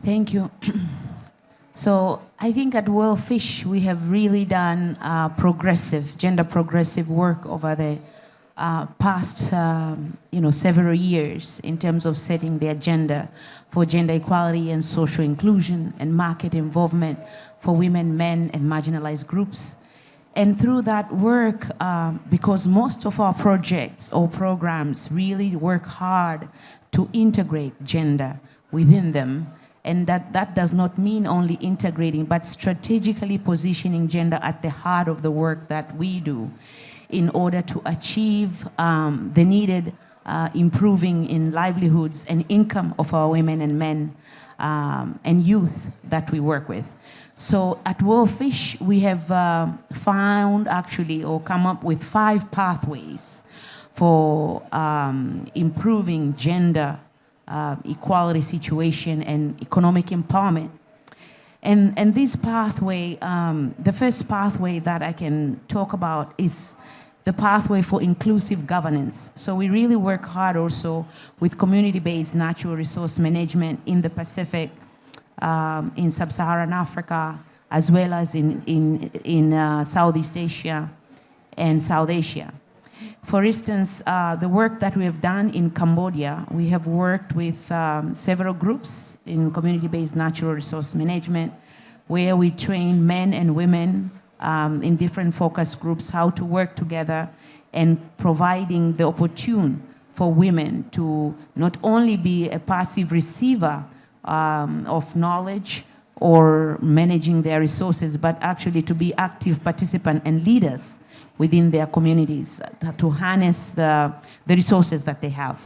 Thank you. So I think at World Fish we have really done gender progressive work over the past, several years in terms of setting the agenda for gender equality and social inclusion and market involvement for women, men, and marginalized groups. And through that work, because most of our projects or programs really work hard to integrate gender within them, and that does not mean only integrating, but strategically positioning gender at the heart of the work that we do in order to achieve the needed improving in livelihoods and income of our women and men and youth that we work with. So at World Fish, we have found actually or come up with 5 pathways for improving gender equality situation and economic empowerment. And this pathway, the first pathway that I can talk about is the pathway for inclusive governance. So we really work hard also with community-based natural resource management in the Pacific, in Sub-Saharan Africa, as well as in Southeast Asia and South Asia. For instance, the work that we have done in Cambodia, we have worked with several groups in community-based natural resource management, where we train men and women in different focus groups how to work together and providing the opportunity for women to not only be a passive receiver of knowledge or managing their resources, but actually to be active participants and leaders within their communities to harness the resources that they have.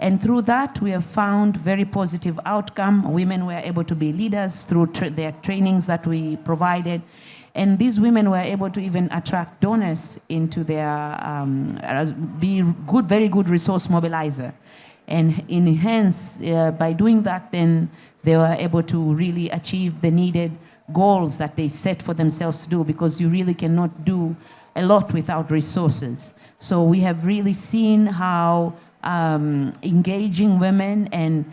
And through that, we have found very positive outcome. Women were able to be leaders through their trainings that we provided. And these women were able to even attract donors into their, be very good resource mobilizer. And hence, by doing that, then they were able to really achieve the needed goals that they set for themselves to do, because you really cannot do a lot without resources. So we have really seen how engaging women and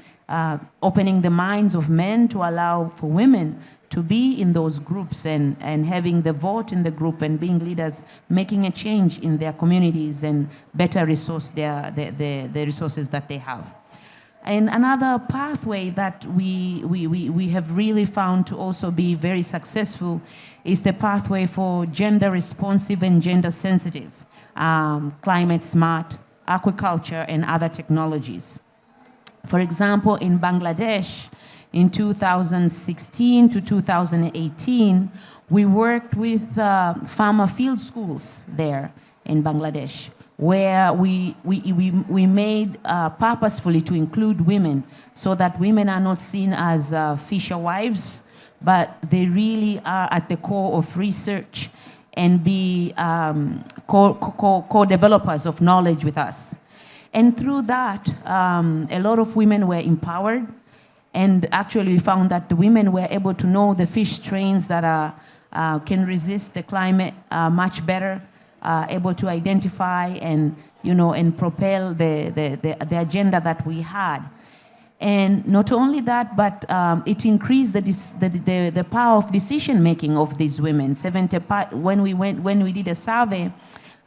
opening the minds of men to allow for women to be in those groups and having the vote in the group and being leaders, making a change in their communities and better resource the resources that they have. And another pathway that we have really found to also be very successful is the pathway for gender responsive and gender sensitive, climate smart, aquaculture, and other technologies. For example, in Bangladesh, in 2016 to 2018, we worked with farmer field schools there in Bangladesh, where we made purposefully to include women, so that women are not seen as fisher wives, but they really are at the core of research and be co-developers of knowledge with us. And through that, a lot of women were empowered, and actually we found that the women were able to know the fish strains that can resist the climate much better, able to identify and propel the agenda that we had. And not only that, but it increased the power of decision making of these women. When we did a survey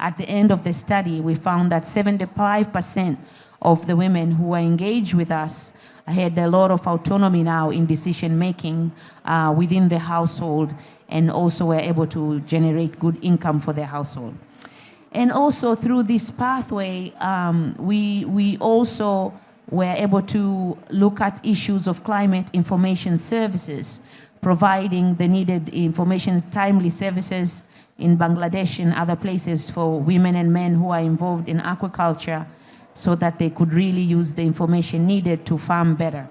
at the end of the study, we found that 75% of the women who were engaged with us had a lot of autonomy now in decision making within the household, and also were able to generate good income for their household. And also through this pathway, we also were able to look at issues of climate information services, providing the needed information timely services in Bangladesh and other places for women and men who are involved in aquaculture, so that they could really use the information needed to farm better.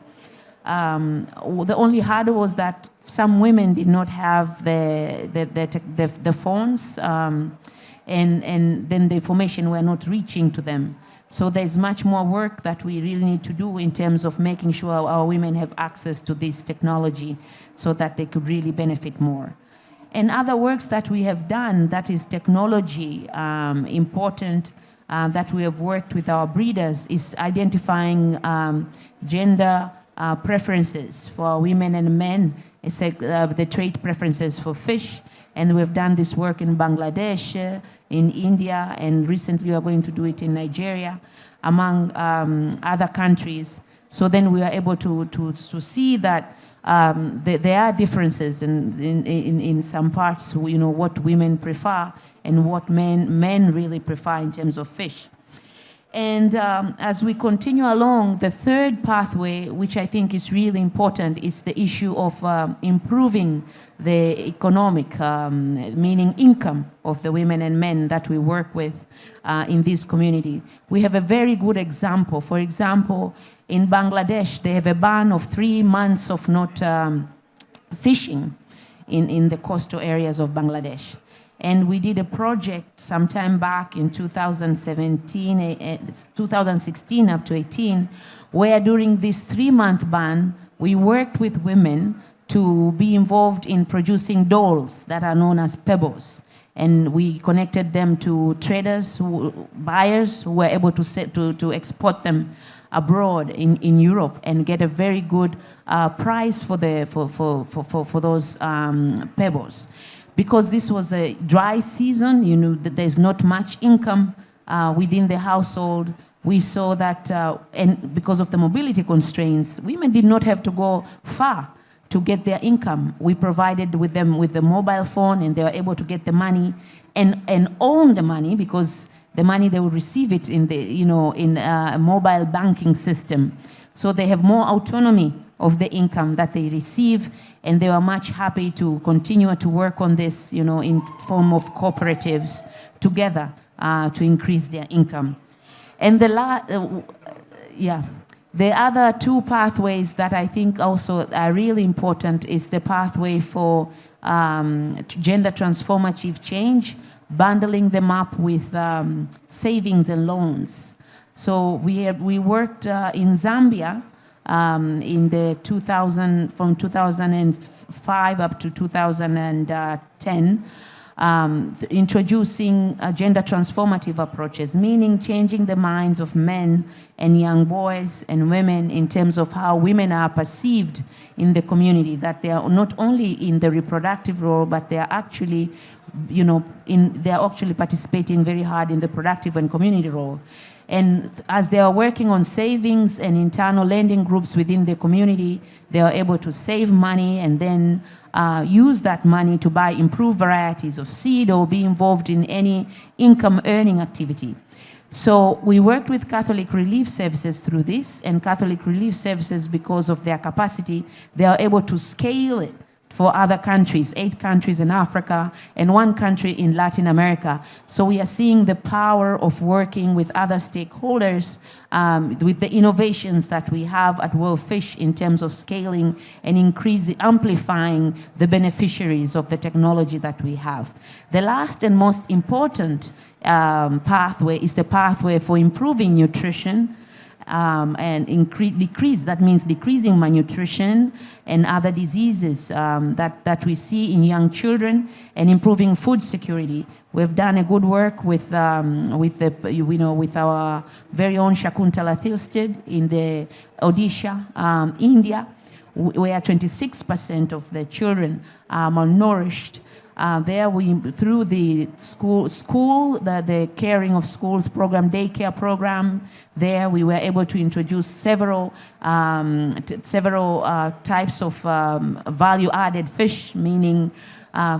The only hurdle was that some women did not have the phones, and then the information were not reaching to them. So there's much more work that we really need to do in terms of making sure our women have access to this technology so that they could really benefit more. And other works that we have done, that is technology important, that we have worked with our breeders, is identifying gender preferences for women and men. It's like the trade preferences for fish, and we've done this work in Bangladesh, in India, and recently we are going to do it in Nigeria, among other countries. So then we are able to see that there are differences in some parts, what women prefer and what men really prefer in terms of fish. And as we continue along, the third pathway, which I think is really important, is the issue of improving the economic, meaning income of the women and men that we work with in this community. We have a very good example. For example, in Bangladesh, they have a ban of 3 months of not fishing in the coastal areas of Bangladesh. And we did a project sometime back in 2016 up to 18, where during this 3-month ban, we worked with women to be involved in producing dolls that are known as pebbles. And we connected them to traders, buyers who were able to export them abroad in Europe and get a very good price for those pebbles. Because this was a dry season, there's not much income within the household. We saw that, and because of the mobility constraints, women did not have to go far to get their income. We provided them with the mobile phone, and they were able to get the money and own the money, because the money they would receive it in a mobile banking system. So they have more autonomy of the income that they receive, and they were much happy to continue to work on this, in form of cooperatives together to increase their income. And the other 2 pathways that I think also are really important is the pathway for gender transformative change, bundling them up with savings and loans. So we worked in Zambia in the from 2005 up to 2010, introducing gender transformative approaches, meaning changing the minds of men and young boys and women in terms of how women are perceived in the community, that they are not only in the reproductive role, but they are actually participating very hard in the productive and community role. And as they are working on savings and internal lending groups within the community, they are able to save money and then use that money to buy improved varieties of seed or be involved in any income earning activity. So we worked with Catholic Relief Services through this, and Catholic Relief Services, because of their capacity, they are able to scale it for other countries, 8 countries in Africa and 1 country in Latin America. So we are seeing the power of working with other stakeholders, with the innovations that we have at World Fish in terms of scaling and amplifying the beneficiaries of the technology that we have. The last and most important pathway is the pathway for improving nutrition, and that means decreasing malnutrition and other diseases that we see in young children, and improving food security. We've done a good work with our very own Shakuntala Thilsted in the Odisha, India, where 26% of the children are malnourished. There through the the caring of schools program, daycare program, there we were able to introduce several types of value-added fish, meaning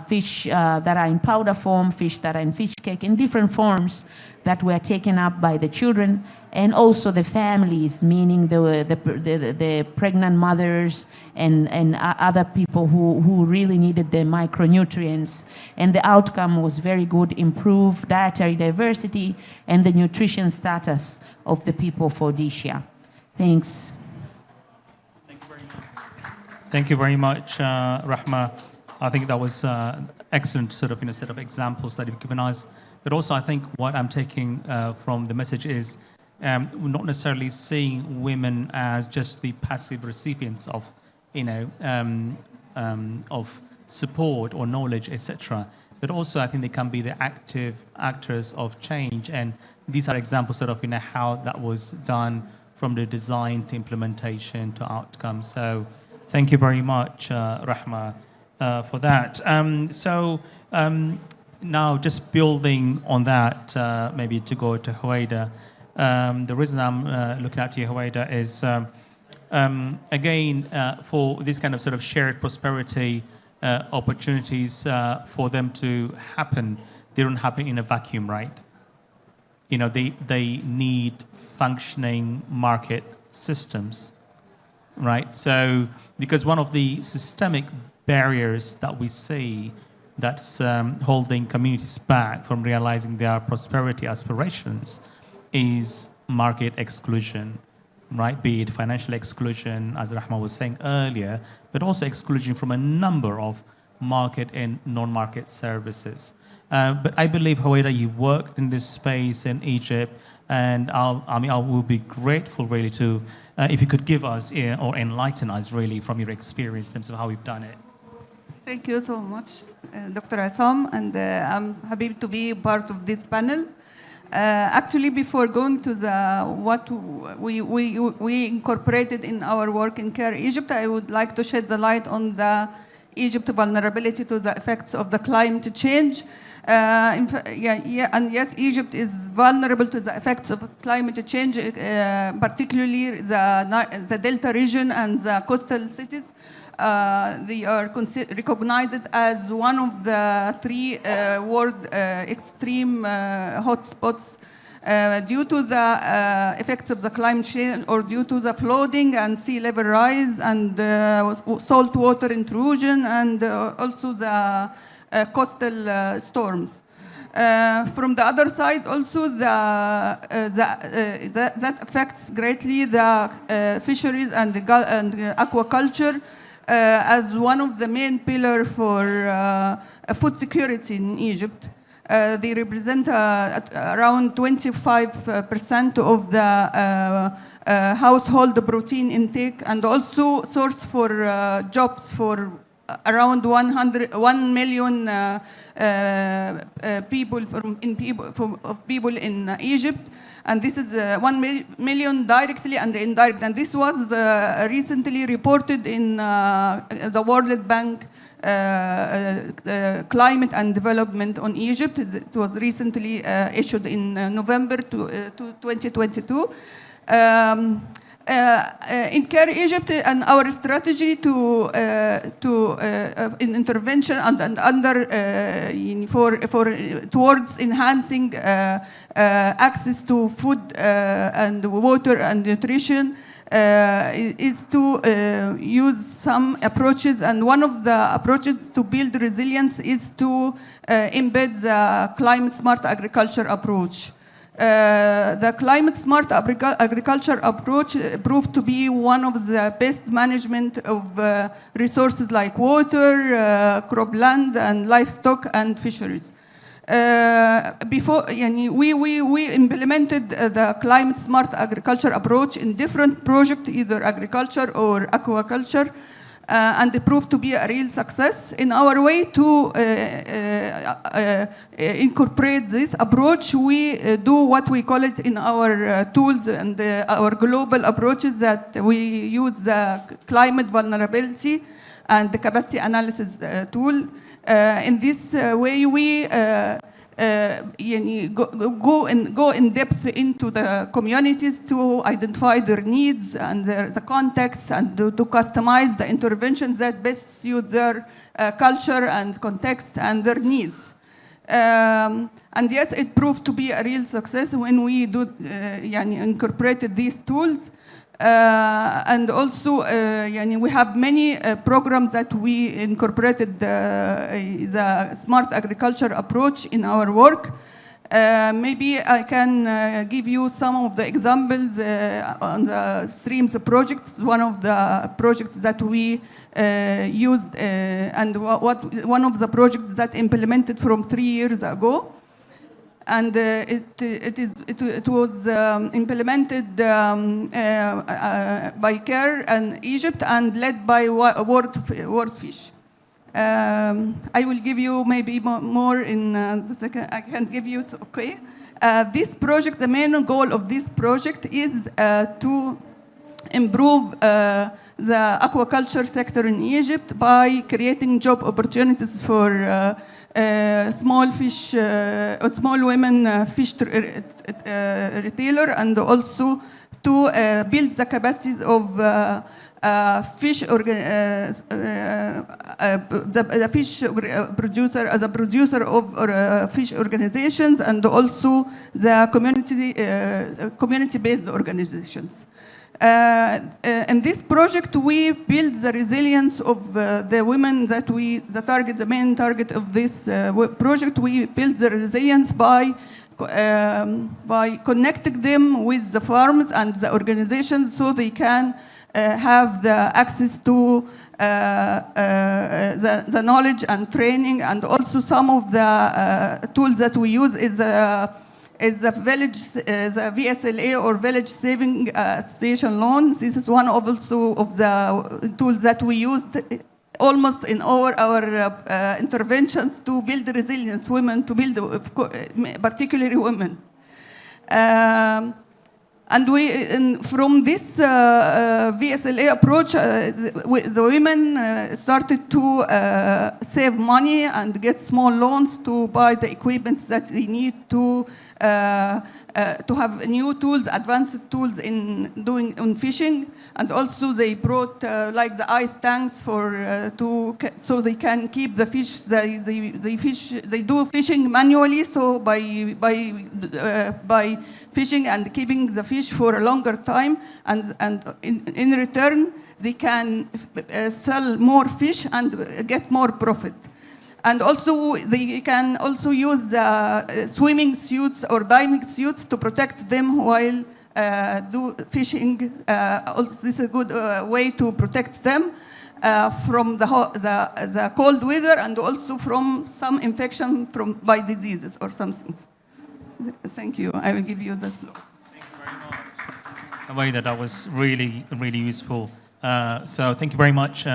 fish that are in powder form, fish that are in fish cake, in different forms that were taken up by the children, and also the families, meaning the pregnant mothers and other people who really needed the micronutrients. And the outcome was very good, improved dietary diversity and the nutrition status of the people for Odisha. Thanks. Thank you very much, Rahma. I think that was excellent set of examples that you've given us. But also, I think what I'm taking from the message is we're not necessarily seeing women as just the passive recipients of, of support or knowledge, etc. But also, I think they can be the active actors of change. And these are examples how that was done from the design to implementation to outcome. So thank you very much, Rahma, for that. Now just building on that, maybe to go to Huwaida. The reason I'm looking at you, Huwaida, is again, for this kind of sort of shared prosperity opportunities for them to happen, they don't happen in a vacuum, right? You know, they need functioning market systems, right? So, because one of the systemic barriers that we see that's holding communities back from realizing their prosperity aspirations is market exclusion, right? Be it financial exclusion, as Rahma was saying earlier, but also exclusion from a number of market and non-market services. But I believe, Huwaida, you worked in this space in Egypt, and I will be grateful really to, if you could give us or enlighten us really from your experience in terms of how we've done it. Thank you so much, Dr. Assam, and I'm happy to be part of this panel. Actually, before going to what we incorporated in our work in CARE Egypt, I would like to shed the light on the Egypt vulnerability to the effects of the climate change. And yes, Egypt is vulnerable to the effects of climate change, particularly the Delta region and the coastal cities. They are recognized as one of the 3 world extreme hotspots due to the effects of the climate change, or due to the flooding and sea level rise and salt water intrusion, and also the coastal storms. From the other side, also that affects greatly the fisheries and aquaculture as one of the main pillars for food security in Egypt. They represent around 25% of the household protein intake, and also source for jobs for around 1 million people in Egypt. And this is 1 million directly and indirect. And this was recently reported in the World Bank Climate and Development on Egypt. It was recently issued in November 2022. In CARE Egypt, and our strategy in intervention towards enhancing access to food and water and nutrition is to use some approaches, and one of the approaches to build resilience is to embed the climate smart agriculture approach. The climate smart agriculture approach proved to be one of the best management of resources like water, cropland, and livestock and fisheries. We implemented the climate smart agriculture approach in different projects, either agriculture or aquaculture, and it proved to be a real success. In our way to incorporate this approach, we do what we call it in our tools and our global approaches, that we use the climate vulnerability and the capacity analysis tool. In this way, we go in depth into the communities to identify their needs and the context, and to customize the interventions that best suit their culture and context and their needs. And yes, it proved to be a real success when we incorporated these tools. And also, we have many programs that we incorporated the smart agriculture approach in our work. Maybe I can give you some of the examples on the Streams project, one of the projects that we used, and one of the projects that implemented from 3 years ago. And it was implemented by CARE and Egypt and led by WorldFish. I will give you maybe more in the second. I can give you, okay. This project, the main goal of this project is to improve the aquaculture sector in Egypt by creating job opportunities for small fish, small women fish retailer, and also to build the capacities of the fish producer, as a producer of fish organizations, and also the community-based organizations. In this project, we build the resilience of the women that the main target of this project. We build the resilience by connecting them with the farms and the organizations, so they can have the access to the knowledge and training, and also some of the tools that we use is the the VSLA, or Village Saving Station loans. This is one of the tools that we used almost in all our interventions to build resilience women, to build particularly women. And from this VSLA approach, the women started to save money and get small loans to buy the equipment that they need to have new tools, advanced tools in fishing. And also they brought like the ice tanks so they can keep the fish. They do fishing manually, so by fishing and keeping the fish for a longer time, and in return they can sell more fish and get more profit. And also they can also use the swimming suits or diving suits to protect them while do fishing. Also, this is a good way to protect them from the cold weather, and also from some infection by diseases or something. Thank you. I will give you the floor. Thank you very much. That was really, really useful. So thank you very much.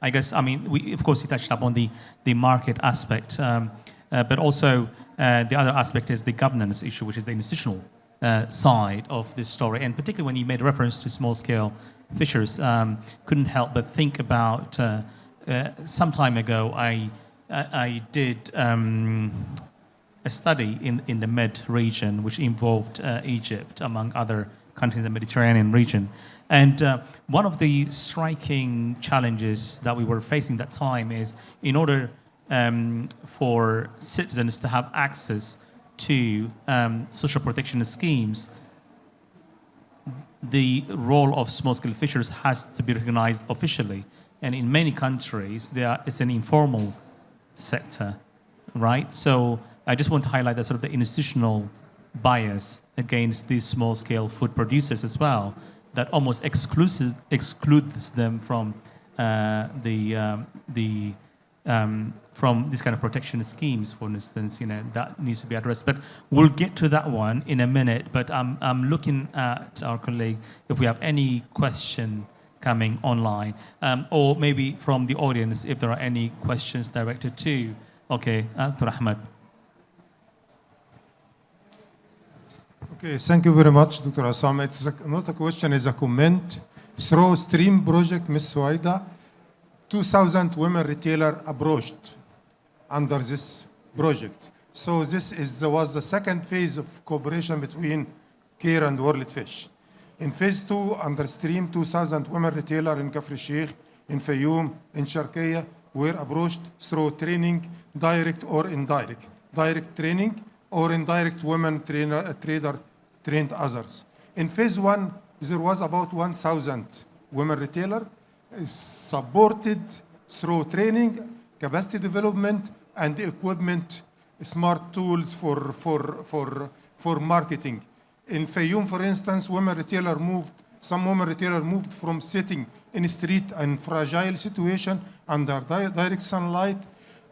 I guess, we, of course, you touched up on the market aspect, but also the other aspect is the governance issue, which is the institutional side of this story. And particularly when you made reference to small-scale fishers, couldn't help but think about some time ago, I did a study in the Med region, which involved Egypt, among other countries in the Mediterranean region. And one of the striking challenges that we were facing that time is, in order for citizens to have access to social protection schemes, the role of small-scale fishers has to be recognized officially. And in many countries, it's an informal sector, right? So I just want to highlight that sort of the institutional bias against these small-scale food producers as well, that almost excludes them from from these kind of protection schemes, for instance. That needs to be addressed. But we'll get to that one in a minute. But I'm looking at our colleague if we have any question coming online, or maybe from the audience if there are any questions directed to. Okay, Dr. Ahmed. Okay, thank you very much, Dr. Assam. It's not a question, it's a comment. Through STREAM project, Ms. Suaida, 2,000 women retailers approached under this project. So this was the second phase of cooperation between CARE and World Fish. In phase 2, under STREAM, 2,000 women retailers in Kafr Sheikh, in Fayoum, in Sharqiya were approached through training, direct or indirect. Direct training or indirect women trader trained others. In phase 1, there was about 1,000 women retailers supported through training, capacity development, and equipment, smart tools for marketing. In Fayoum, for instance, some women retailers moved from sitting in a street and fragile situation under direct sunlight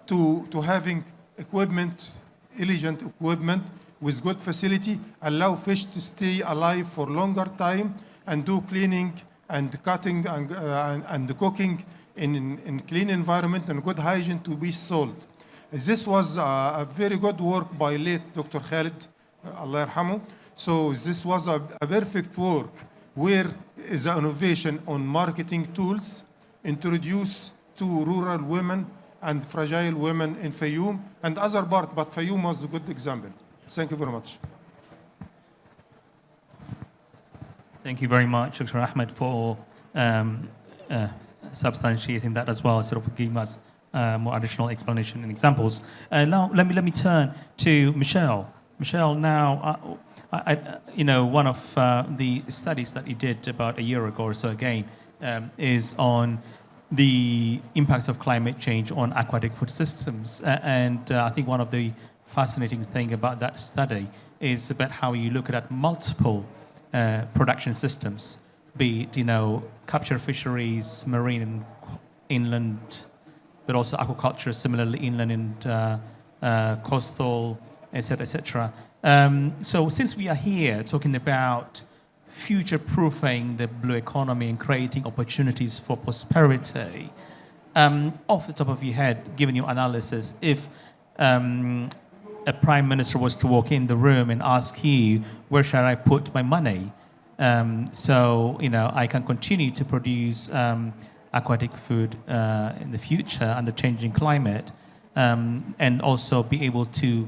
to having equipment, elegant equipment with good facility, allow fish to stay alive for longer time, and do cleaning and cutting and cooking in clean environment and good hygiene to be sold. This was a very good work by late Dr. Khalid Allah yarhamu. So this was a perfect work where the innovation on marketing tools introduced to rural women and fragile women in Fayoum and other part, but Fayoum was a good example. Thank you very much. Thank you very much, Dr. Ahmed, for substantiating that as well, sort of giving us more additional explanation and examples. Now, let me turn to Michelle. Michelle, now, one of the studies that you did about a year ago or so again is on the impacts of climate change on aquatic food systems. And I think one of the fascinating thing about that study is about how you look at multiple production systems, be it, capture fisheries, marine and inland, but also aquaculture, similarly inland and coastal, etc., etc. So since we are here talking about future-proofing the blue economy and creating opportunities for prosperity, off the top of your head, given your analysis, if a prime minister was to walk in the room and ask you, where shall I put my money? So, I can continue to produce aquatic food in the future under changing climate, and also be able to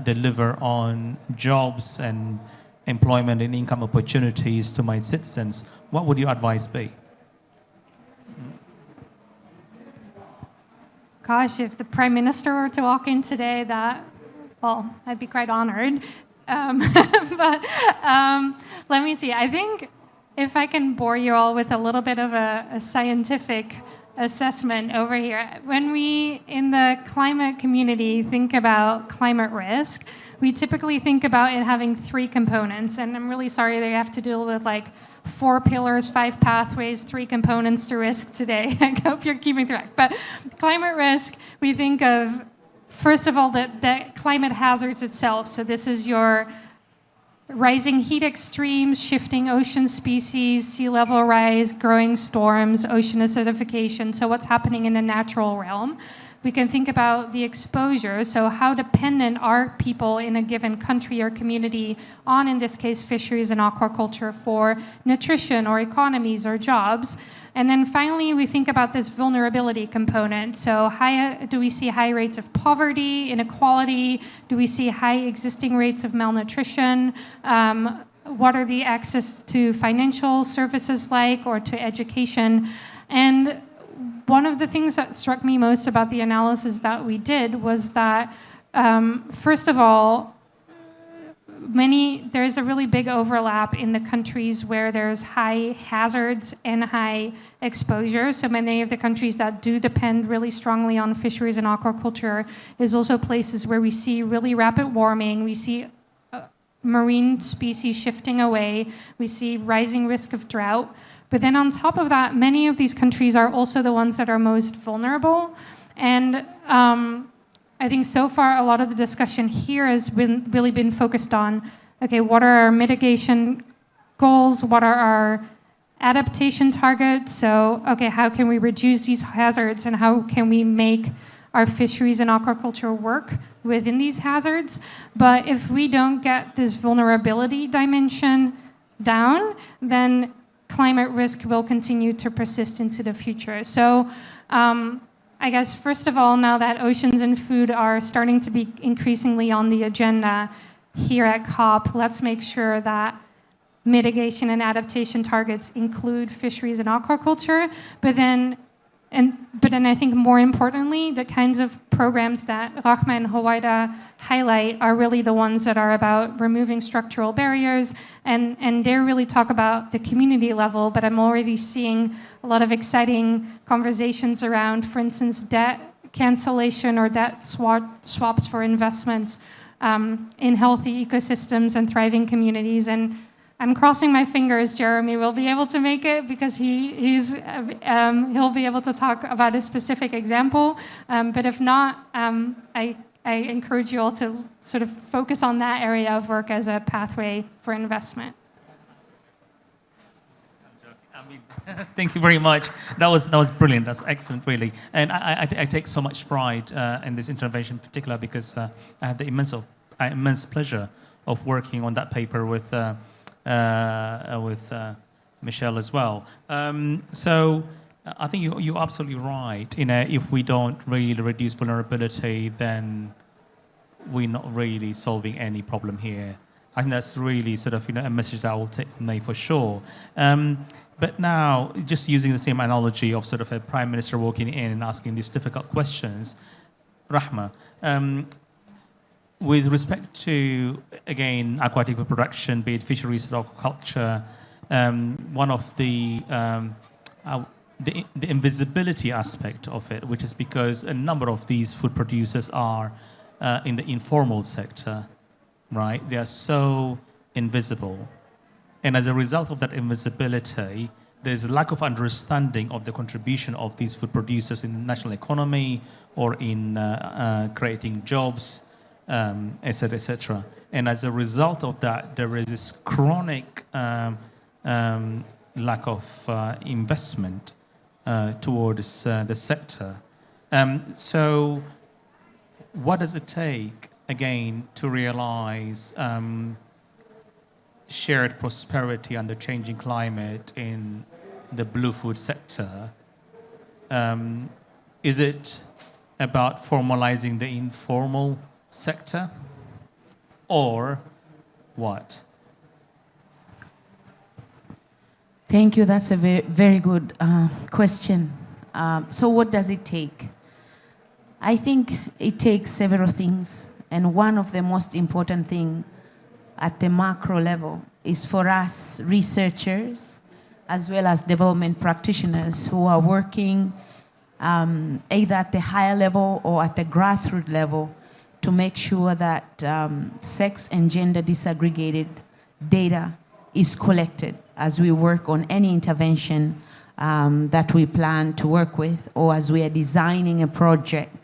deliver on jobs and employment and income opportunities to my citizens. What would your advice be? Gosh, if the Prime Minister were to walk in today, I'd be quite honored. But let me see. I think if I can bore you all with a little bit of a scientific assessment over here. When we, in the climate community, think about climate risk, we typically think about it having 3 components. And I'm really sorry they have to deal with 4 pillars, 5 pathways, 3 components to risk today. I hope you're keeping track. But climate risk, we think of, first of all, the climate hazards itself. So this is your rising heat extremes, shifting ocean species, sea level rise, growing storms, ocean acidification. So what's happening in the natural realm. We can think about the exposure, so how dependent are people in a given country or community on, in this case, fisheries and aquaculture for nutrition or economies or jobs. And then finally, we think about this vulnerability component. So do we see high rates of poverty, inequality? Do we see high existing rates of malnutrition? What are the access to financial services like, or to education? And one of the things that struck me most about the analysis that we did was that, first of all, there's a really big overlap in the countries where there's high hazards and high exposure. So many of the countries that do depend really strongly on fisheries and aquaculture is also places where we see really rapid warming. We see marine species shifting away. We see rising risk of drought. But then on top of that, many of these countries are also the ones that are most vulnerable. And I think so far a lot of the discussion here has really been focused on, okay, what are our mitigation goals? What are our adaptation targets? So, okay, how can we reduce these hazards, and how can we make our fisheries and aquaculture work within these hazards? But if we don't get this vulnerability dimension down, then climate risk will continue to persist into the future. So I guess, first of all, now that oceans and food are starting to be increasingly on the agenda here at COP, let's make sure that mitigation and adaptation targets include fisheries and aquaculture, but then I think more importantly, the kinds of programs that Rahma and Huwaida highlight are really the ones that are about removing structural barriers, and they really talk about the community level, but I'm already seeing a lot of exciting conversations around, for instance, debt cancellation or debt swaps for investments in healthy ecosystems and thriving communities. And I'm crossing my fingers Jeremy will be able to make it, because he'll be able to talk about a specific example. But if not, I encourage you all to sort of focus on that area of work as a pathway for investment. Thank you very much. That was brilliant. That's excellent, really. And I take so much pride in this intervention in particular, because I had the immense pleasure of working on that paper with Michelle as well. So I think you're absolutely right. If we don't really reduce vulnerability, then we're not really solving any problem here. I think that's really sort of a message that I will take from me for sure. But now, just using the same analogy of sort of a prime minister walking in and asking these difficult questions, Rahma, with respect to, again, aquatic production, be it fisheries or aquaculture, one of the invisibility aspect of it, which is because a number of these food producers are in the informal sector, right? They are so invisible. And as a result of that invisibility, there's a lack of understanding of the contribution of these food producers in the national economy or in creating jobs, et cetera, et cetera. And as a result of that, there is this chronic lack of investment towards the sector. So what does it take, again, to realize shared prosperity and the changing climate in the blue food sector? Is it about formalizing the informal sector, or what? Thank you. That's a very, very good question. So what does it take? I think it takes several things. And one of the most important things at the macro level is for us researchers, as well as development practitioners who are working either at the higher level or at the grassroots level to make sure that sex and gender disaggregated data is collected as we work on any intervention that we plan to work with, or as we are designing a project,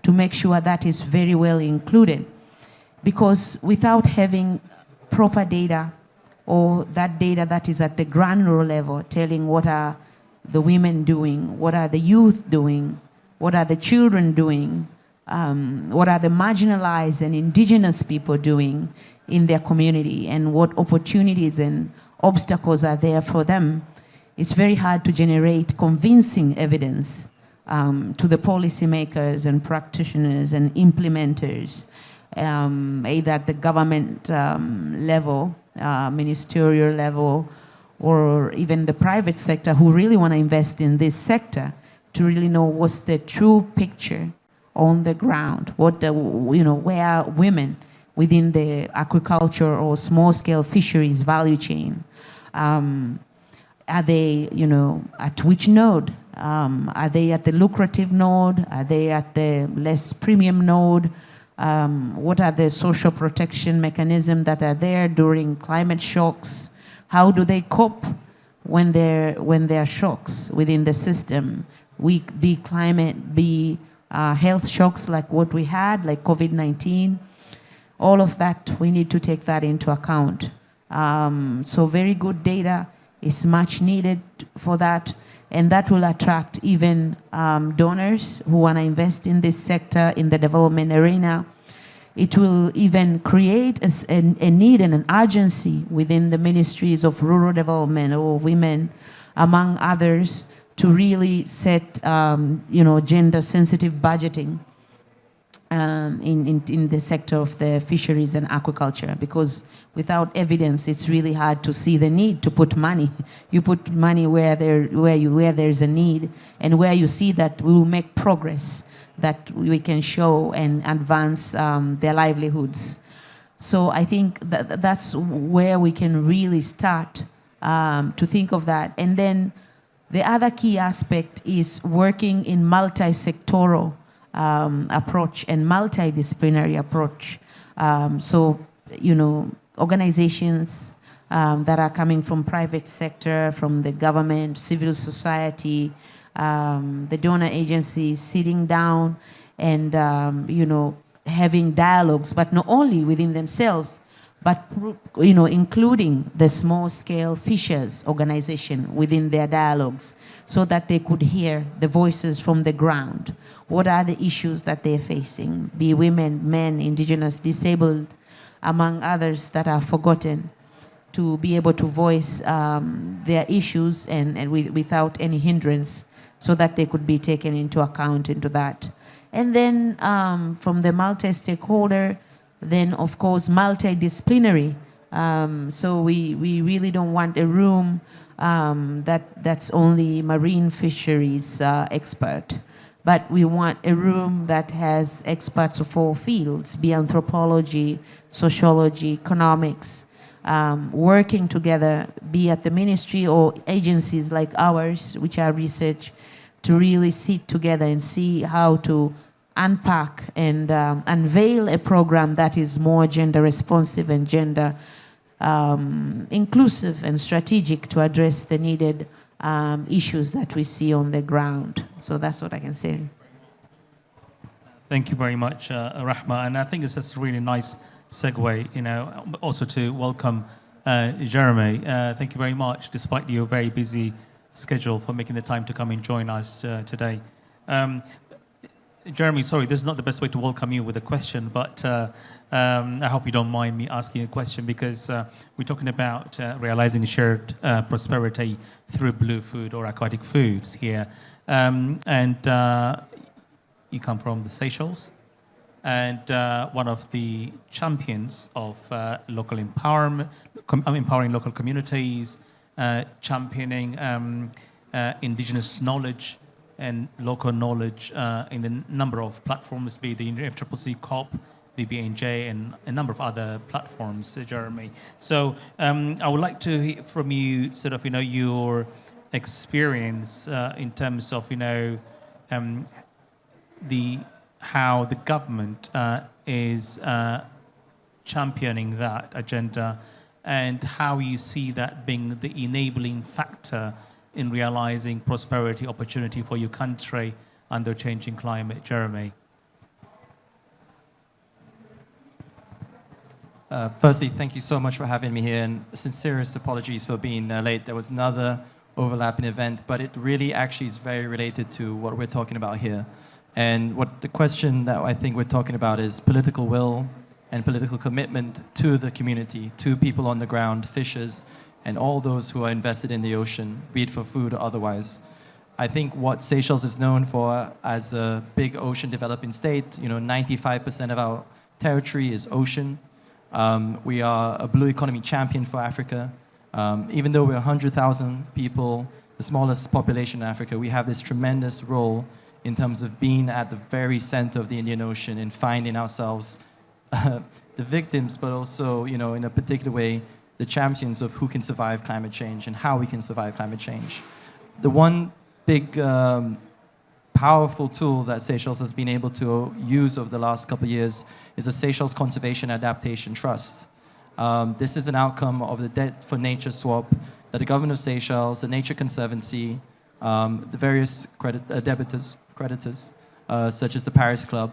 to make sure that is very well included. Because without having proper data, or that data that is at the granular level, telling what are the women doing, what are the youth doing, what are the children doing, what are the marginalized and indigenous people doing in their community, and what opportunities and obstacles are there for them, it's very hard to generate convincing evidence to the policymakers and practitioners and implementers, either at the government level, ministerial level, or even the private sector who really want to invest in this sector, to really know what's the true picture on the ground, where are women within the aquaculture or small-scale fisheries value chain. Are they, at which node? Are they at the lucrative node? Are they at the less premium node? What are the social protection mechanisms that are there during climate shocks? How do they cope when there are shocks within the system? Be climate, be health shocks like what we had, like COVID-19. All of that, we need to take that into account. So very good data is much needed for that, and that will attract even donors who want to invest in this sector, in the development arena. It will even create a need and an urgency within the ministries of rural development or women, among others, to really set gender-sensitive budgeting in the sector of the fisheries and aquaculture, because without evidence, it's really hard to see the need to put money. You put money where there's a need, and where you see that we will make progress, that we can show and advance their livelihoods. So I think that's where we can really start to think of that. And then the other key aspect is working in multi-sectoral approach and multidisciplinary approach. Organizations that are coming from private sector, from the government, civil society, the donor agencies, sitting down and having dialogues, but not only within themselves, but including the small-scale fishers organization within their dialogues, so that they could hear the voices from the ground. What are the issues that they're facing? Be women, men, indigenous, disabled, among others that are forgotten, to be able to voice their issues and without any hindrance, so that they could be taken into account into that. And then from the multi-stakeholder, then of course multidisciplinary. So we really don't want a room that's only marine fisheries expert, but we want a room that has experts of all fields, be anthropology, sociology, economics, working together, be at the ministry or agencies like ours, which are research, to really sit together and see how to unpack and unveil a program that is more gender responsive and gender inclusive and strategic to address the needed issues that we see on the ground. So that's what I can say. Thank you very much, Rahma. And I think it's just a really nice segue, also to welcome Jeremy. Thank you very much, despite your very busy schedule, for making the time to come and join us today. Jeremy, sorry, this is not the best way to welcome you with a question, but I hope you don't mind me asking a question, because we're talking about realizing shared prosperity through blue food or aquatic foods here. And you come from the Seychelles, and one of the champions of local empowerment, empowering local communities, championing indigenous knowledge and local knowledge in a number of platforms, be it the FCCC COP, the BNJ, and a number of other platforms, Jeremy. So I would like to hear from you, sort of, your experience in terms of, how the government is championing that agenda, and how you see that being the enabling factor in realizing prosperity opportunity for your country under changing climate. Jeremy. Firstly, thank you so much for having me here, and sincerest apologies for being late. There was another overlapping event, but it really actually is very related to what we're talking about here. And what the question that I think we're talking about is political will and political commitment to the community, to people on the ground, fishers, and all those who are invested in the ocean, be it for food or otherwise. I think what Seychelles is known for as a big ocean developing state, 95% of our territory is ocean. We are a blue economy champion for Africa. Even though we're 100,000 people, the smallest population in Africa, we have this tremendous role in terms of being at the very center of the Indian Ocean and finding ourselves the victims, but also, in a particular way, the champions of who can survive climate change and how we can survive climate change. The one big powerful tool that Seychelles has been able to use over the last couple of years is the Seychelles Conservation Adaptation Trust. This is an outcome of the Debt for Nature swap that the government of Seychelles, the Nature Conservancy, the various creditors, such as the Paris Club,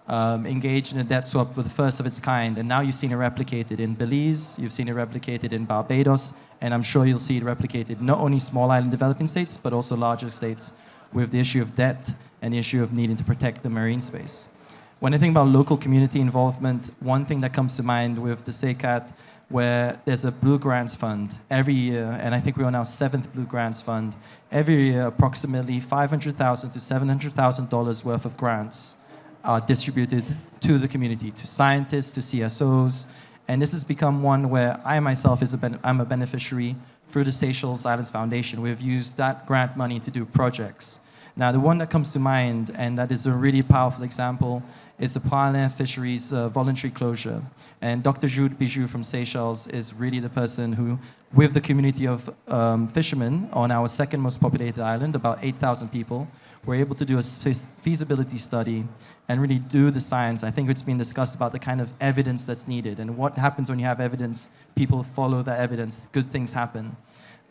engaged in a debt swap for the first of its kind. And now you've seen it replicated in Belize, you've seen it replicated in Barbados, and I'm sure you'll see it replicated not only small island developing states, but also larger states, with the issue of debt and the issue of needing to protect the marine space. When I think about local community involvement, one thing that comes to mind with the SECAT, where there's a Blue Grants Fund every year, and I think we're on our 7th Blue Grants Fund. Every year, approximately $500,000 to $700,000 worth of grants are distributed to the community, to scientists, to CSOs, and this has become one where I myself I'm a beneficiary through the Seychelles Islands Foundation. We've used that grant money to do projects. Now, the one that comes to mind, and that is a really powerful example, is the Poilin Fisheries voluntary closure. And Dr. Jude Bijou from Seychelles is really the person who, with the community of fishermen on our second most populated island, about 8,000 people, were able to do a feasibility study and really do the science. I think it's been discussed about the kind of evidence that's needed. And what happens when you have evidence, people follow that evidence, good things happen.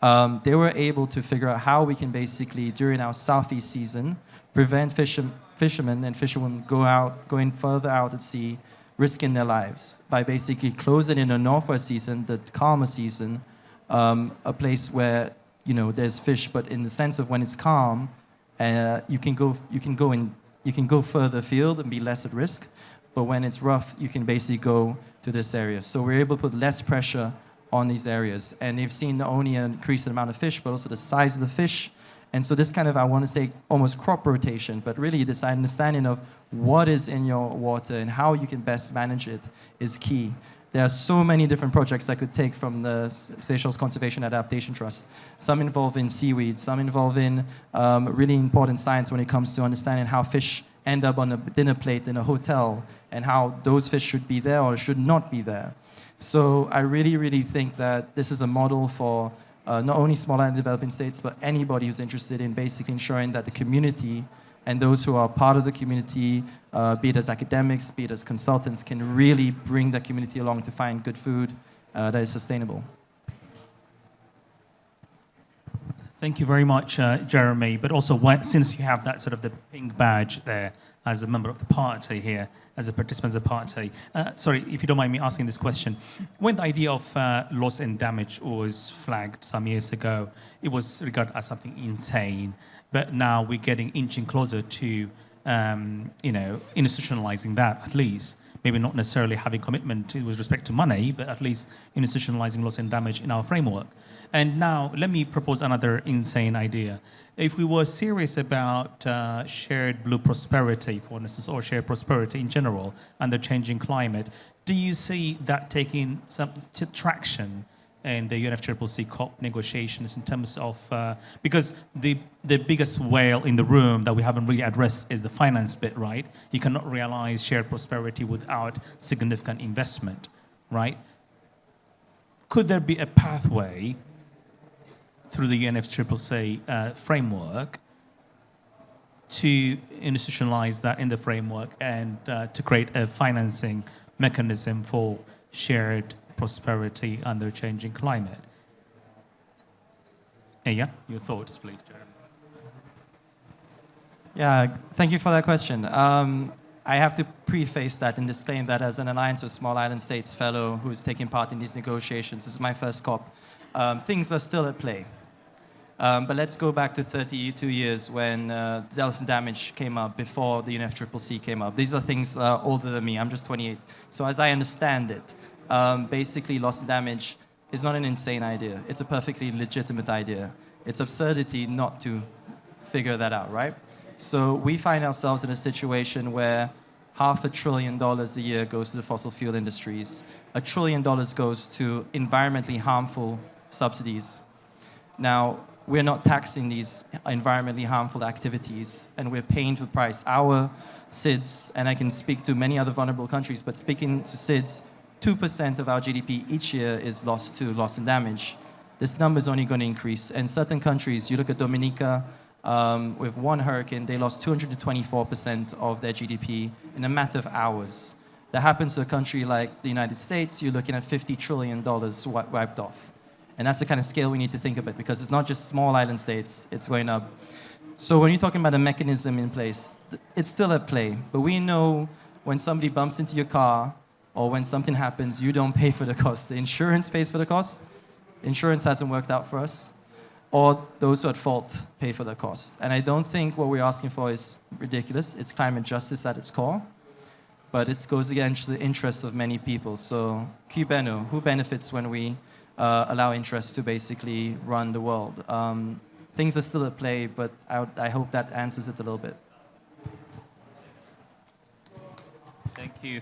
They were able to figure out how we can basically, during our southeast season, prevent fishermen and fisherwomen going further out at sea, risking their lives by basically closing in the northwest season, the calmer season, a place where there's fish, but in the sense of when it's calm, you can go further afield and be less at risk. but when it's rough, you can basically go to this area. So we're able to put less pressure on these areas. And they've seen not only an increased amount of fish, but also the size of the fish. And so this kind of, I want to say, almost crop rotation, but really this understanding of what is in your water and how you can best manage it is key. There are so many different projects I could take from the Seychelles Conservation Adaptation Trust. Some involve in seaweed, some involve in really important science when it comes to understanding how fish end up on a dinner plate in a hotel and how those fish should be there or should not be there. So I really, really think that this is a model for not only small and developing states, but anybody who's interested in basically ensuring that the community and those who are part of the community, be it as academics, be it as consultants, can really bring the community along to find good food that is sustainable. Thank you very much, Jeremy. But also, since you have that sort of the pink badge there as a member of the party here, as a participant of the party, sorry, if you don't mind me asking this question. When the idea of loss and damage was flagged some years ago, it was regarded as something insane. But now we're getting inching closer to, institutionalizing that at least. Maybe not necessarily having commitment with respect to money, but at least institutionalizing loss and damage in our framework. And now let me propose another insane idea. If we were serious about shared blue prosperity, for instance, or shared prosperity in general, and the changing climate, do you see that taking some traction in the UNFCCC COP negotiations in terms of, because the biggest whale in the room that we haven't really addressed is the finance bit, right? You cannot realize shared prosperity without significant investment, right? Could there be a pathway through the UNFCCC framework to institutionalize that in the framework and to create a financing mechanism for shared prosperity under changing climate? Yeah, your thoughts, please, Jeremy. Yeah, thank you for that question. I have to preface that and disclaim that as an Alliance of Small Island States fellow who's taking part in these negotiations, this is my first COP, things are still at play. But let's go back to 32 years when loss and damage came up before the UNFCCC came up. These are things older than me. I'm just 28. So as I understand it, basically loss and damage is not an insane idea. It's a perfectly legitimate idea. It's absurdity not to figure that out, right? So we find ourselves in a situation where $500 billion a year goes to the fossil fuel industries. $1 trillion goes to environmentally harmful subsidies. Now, we're not taxing these environmentally harmful activities, and we're paying the price. Our SIDS, and I can speak to many other vulnerable countries, but speaking to SIDS, 2% of our GDP each year is lost to loss and damage. This number is only going to increase. And certain countries, you look at Dominica, with one hurricane, they lost 224% of their GDP in a matter of hours. That happens to a country like the United States, you're looking at $50 trillion wiped off. And that's the kind of scale we need to think of it, because it's not just small island states, it's going up. So when you're talking about a mechanism in place, it's still at play. But we know when somebody bumps into your car or when something happens, you don't pay for the cost. The insurance pays for the cost. Insurance hasn't worked out for us. Or those who are at fault pay for the cost. And I don't think what we're asking for is ridiculous. It's climate justice at its core. But it goes against the interests of many people. So, cui bono, who benefits when we allow interests to basically run the world? Things are still at play, but I hope that answers it a little bit.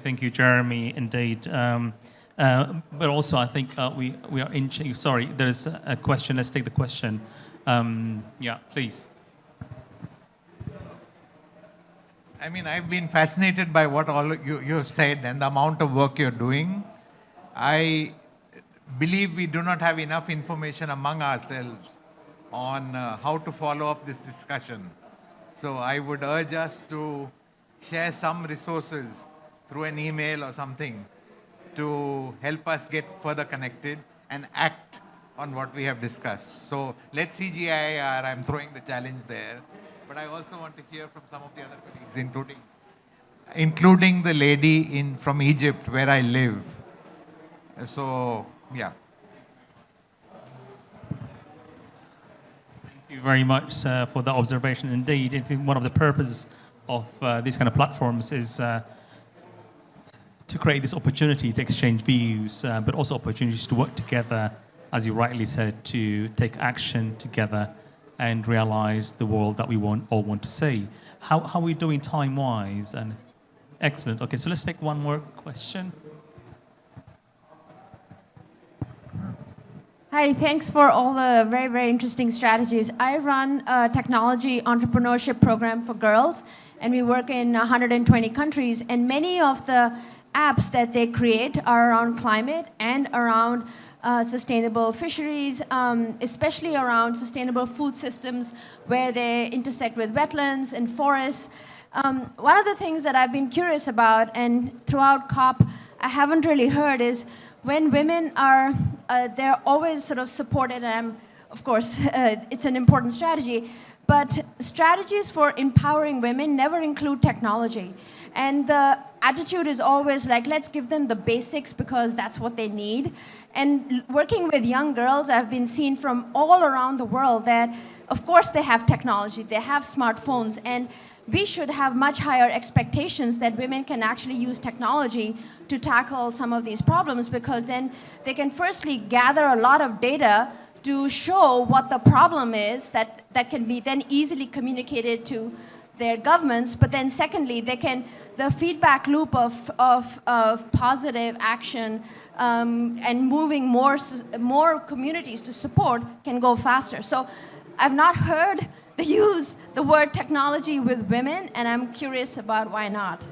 Thank you, Jeremy, indeed. But also, I think we are inching. Sorry, there is a question. Let's take the question. Yeah, please. I mean, I've been fascinated by what all you have said and the amount of work you're doing. I believe we do not have enough information among ourselves on how to follow up this discussion. So I would urge us to share some resources through an email or something to help us get further connected and act on what we have discussed. So let's see GIIR, I'm throwing the challenge there. But I also want to hear from some of the other colleagues, including the lady from Egypt where I live. So, yeah. Thank you very much for that observation. Indeed, I think one of the purposes of these kind of platforms is to create this opportunity to exchange views, but also opportunities to work together, as you rightly said, to take action together and realize the world that we all want to see. How are we doing time-wise? And excellent. Okay, so let's take one more question. Hi, thanks for all the very, very interesting strategies. I run a technology entrepreneurship program for girls, and we work in 120 countries, and many of the apps that they create are around climate and around sustainable fisheries, especially around sustainable food systems where they intersect with wetlands and forests. One of the things that I've been curious about, and throughout COP I haven't really heard, is when women are, they're always sort of supported, and of course, it's an important strategy, but strategies for empowering women never include technology. And the attitude is always like, let's give them the basics because that's what they need. And working with young girls, I've been seeing from all around the world that, of course, they have technology, they have smartphones, and we should have much higher expectations that women can actually use technology to tackle some of these problems, because then they can firstly gather a lot of data to show what the problem is that can be then easily communicated to their governments, but then secondly, the feedback loop of positive action and moving more communities to support can go faster. So I've not heard the word technology with women, and I'm curious about why not.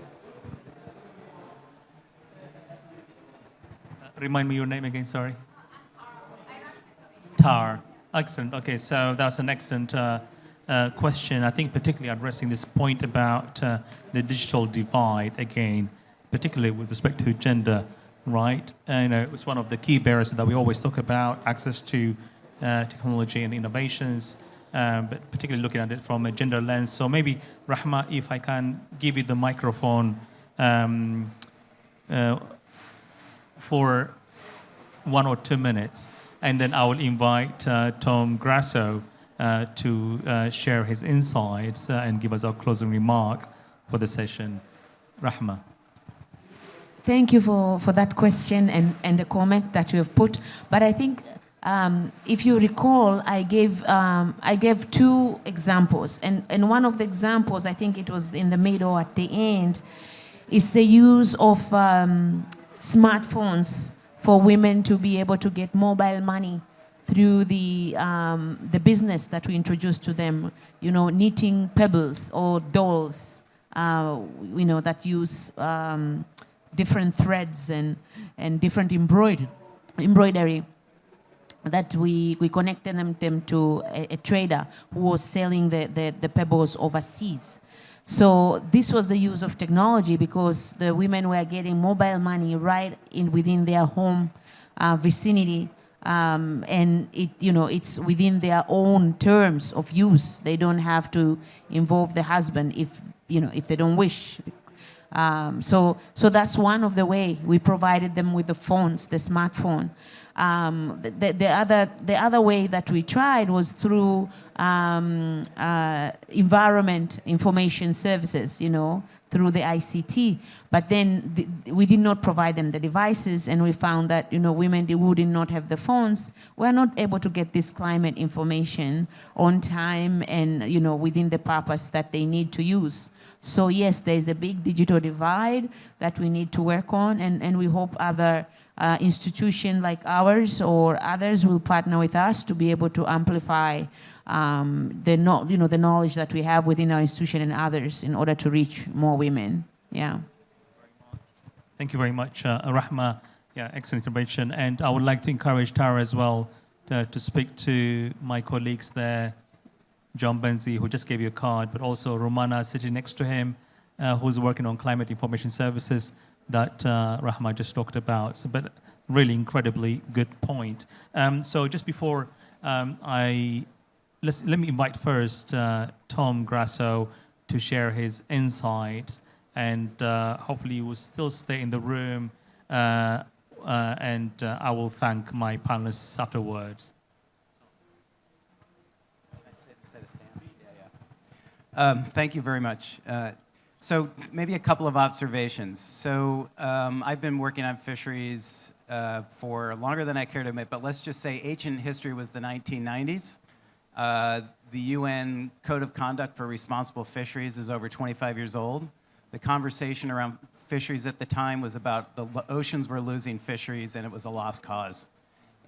Remind me your name again, sorry. Tar. Excellent. Okay, so that's an excellent question. I think particularly addressing this point about the digital divide again, particularly with respect to gender, right? It's one of the key barriers that we always talk about, access to technology and innovations, but particularly looking at it from a gender lens. So maybe, Rahma, if I can give you the microphone for 1 or 2 minutes, and then I will invite Tom Grasso to share his insights and give us our closing remark for the session. Rahma. Thank you for that question and the comment that you have put. But I think if you recall, I gave 2 examples. And one of the examples, I think it was in the middle at the end, is the use of smartphones for women to be able to get mobile money through the business that we introduced to them, knitting pebbles or dolls, that use different threads and different embroidery, that we connected them to a trader who was selling the pebbles overseas. So this was the use of technology, because the women were getting mobile money right within their home vicinity, and it's within their own terms of use. They don't have to involve the husband if they don't wish. So that's one of the way we provided them with the phones, the smartphone. The other way that we tried was through environment information services, through the ICT. But then we did not provide them the devices, and we found that women who did not have the phones were not able to get this climate information on time and within the purpose that they need to use. So yes, there is a big digital divide that we need to work on, and we hope other institutions like ours or others will partner with us to be able to amplify the knowledge that we have within our institution and others in order to reach more women. Yeah. Thank you very much, Rahma. Yeah, excellent intervention. And I would like to encourage Tara as well to speak to my colleagues there, John Benzi, who just gave you a card, but also Romana sitting next to him, who's working on climate information services that Rahma just talked about. So, but really incredibly good point. So just before let me invite first Tom Grasso to share his insights, and hopefully you will still stay in the room, and I will thank my panelists afterwards. Thank you very much. So maybe a couple of observations. So I've been working on fisheries for longer than I care to admit, but let's just say ancient history was the 1990s. The UN Code of Conduct for Responsible Fisheries is over 25 years old. The conversation around fisheries at the time was about the oceans were losing fisheries and it was a lost cause.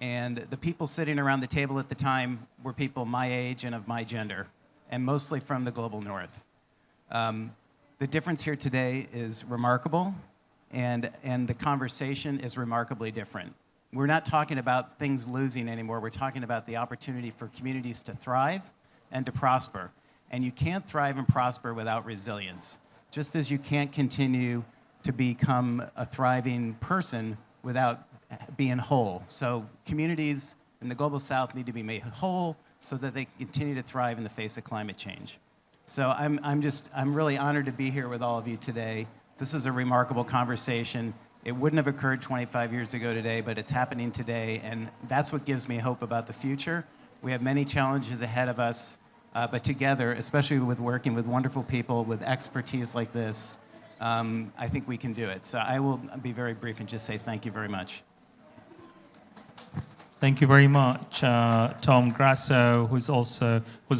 And the people sitting around the table at the time were people my age and of my gender, and mostly from the global north. The difference here today is remarkable, and the conversation is remarkably different. We're not talking about things losing anymore. We're talking about the opportunity for communities to thrive and to prosper. And you can't thrive and prosper without resilience, just as you can't continue to become a thriving person without being whole. So communities in the Global South need to be made whole so that they continue to thrive in the face of climate change. So I'm really honored to be here with all of you today. This is a remarkable conversation. It wouldn't have occurred 25 years ago today, but it's happening today, and that's what gives me hope about the future. We have many challenges ahead of us, but together, especially with working with wonderful people with expertise like this, I think we can do it. So I will be very brief and just say thank you very much. Thank you very much, Tom Grasso, who's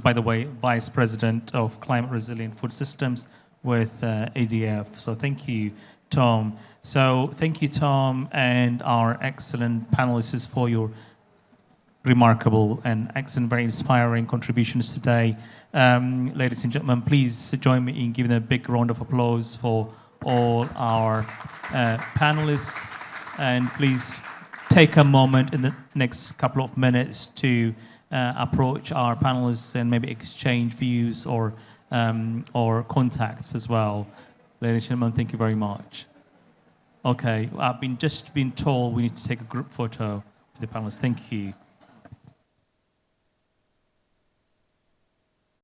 by the way, Vice President of Climate Resilient Food Systems with ADF. So thank you, Tom. So thank you, Tom, and our excellent panelists for your remarkable and excellent, very inspiring contributions today. Ladies and gentlemen, please join me in giving a big round of applause for all our panelists, and please take a moment in the next couple of minutes to approach our panelists and maybe exchange views or contacts as well. Ladies and gentlemen, thank you very much. Okay, I've just been told we need to take a group photo with the panelists. Thank you.